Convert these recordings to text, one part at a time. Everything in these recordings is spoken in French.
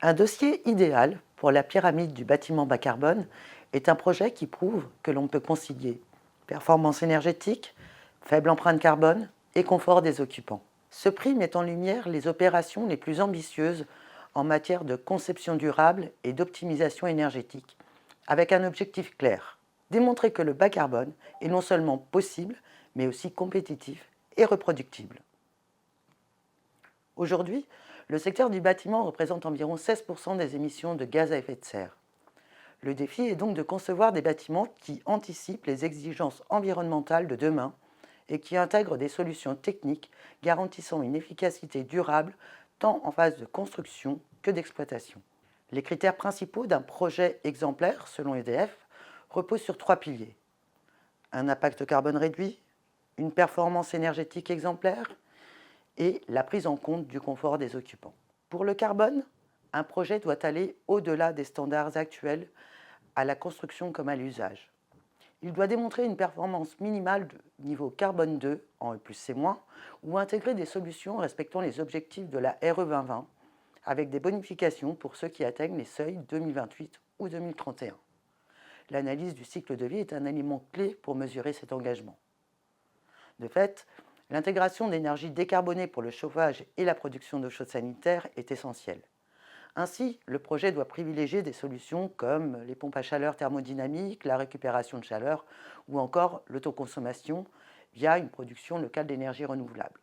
Un dossier idéal pour la pyramide du bâtiment bas carbone est un projet qui prouve que l'on peut concilier performance énergétique, faible empreinte carbone et confort des occupants. Ce prix met en lumière les opérations les plus ambitieuses en matière de conception durable et d'optimisation énergétique, avec un objectif clair: démontrer que le bas carbone est non seulement possible, mais aussi compétitif et reproductible. Aujourd'hui, le secteur du bâtiment représente environ 16% des émissions de gaz à effet de serre. Le défi est donc de concevoir des bâtiments qui anticipent les exigences environnementales de demain et qui intègrent des solutions techniques garantissant une efficacité durable tant en phase de construction que d'exploitation. Les critères principaux d'un projet exemplaire, selon EDF, reposent sur trois piliers: un impact carbone réduit, une performance énergétique exemplaire et la prise en compte du confort des occupants. Pour le carbone, un projet doit aller au-delà des standards actuels à la construction comme à l'usage. Il doit démontrer une performance minimale de niveau carbone 2 en E+C- ou intégrer des solutions respectant les objectifs de la RE 2020 avec des bonifications pour ceux qui atteignent les seuils 2028 ou 2031. L'analyse du cycle de vie est un élément clé pour mesurer cet engagement. De fait, l'intégration d'énergies décarbonées pour le chauffage et la production d'eau chaude sanitaire est essentielle. Ainsi, le projet doit privilégier des solutions comme les pompes à chaleur thermodynamiques, la récupération de chaleur ou encore l'autoconsommation via une production locale d'énergie renouvelable.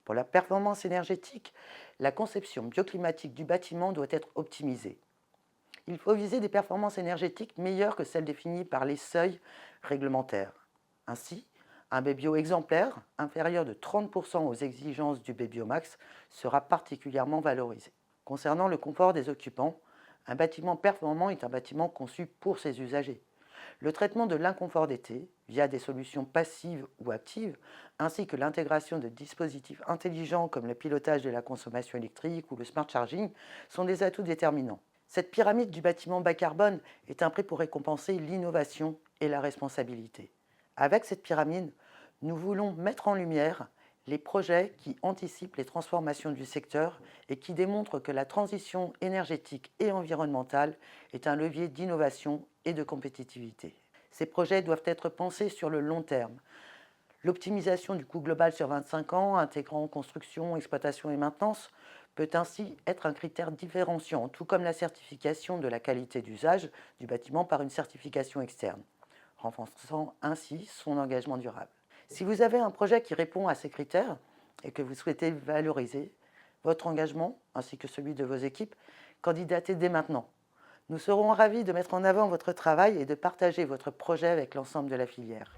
Pour la performance énergétique, la conception bioclimatique du bâtiment doit être optimisée. Il faut viser des performances énergétiques meilleures que celles définies par les seuils réglementaires. Ainsi, un B-Bio exemplaire, inférieur de 30% aux exigences du B-Bio Max, sera particulièrement valorisé. Concernant le confort des occupants, un bâtiment performant est un bâtiment conçu pour ses usagers. Le traitement de l'inconfort d'été, via des solutions passives ou actives, ainsi que l'intégration de dispositifs intelligents comme le pilotage de la consommation électrique ou le smart charging, sont des atouts déterminants. Cette pyramide du bâtiment bas carbone est un prix pour récompenser l'innovation et la responsabilité. Avec cette pyramide, nous voulons mettre en lumière les projets qui anticipent les transformations du secteur et qui démontrent que la transition énergétique et environnementale est un levier d'innovation et de compétitivité. Ces projets doivent être pensés sur le long terme. L'optimisation du coût global sur 25 ans, intégrant construction, exploitation et maintenance, peut ainsi être un critère différenciant, tout comme la certification de la qualité d'usage du bâtiment par une certification externe, renforçant ainsi son engagement durable. Si vous avez un projet qui répond à ces critères et que vous souhaitez valoriser votre engagement ainsi que celui de vos équipes, candidatez dès maintenant. Nous serons ravis de mettre en avant votre travail et de partager votre projet avec l'ensemble de la filière.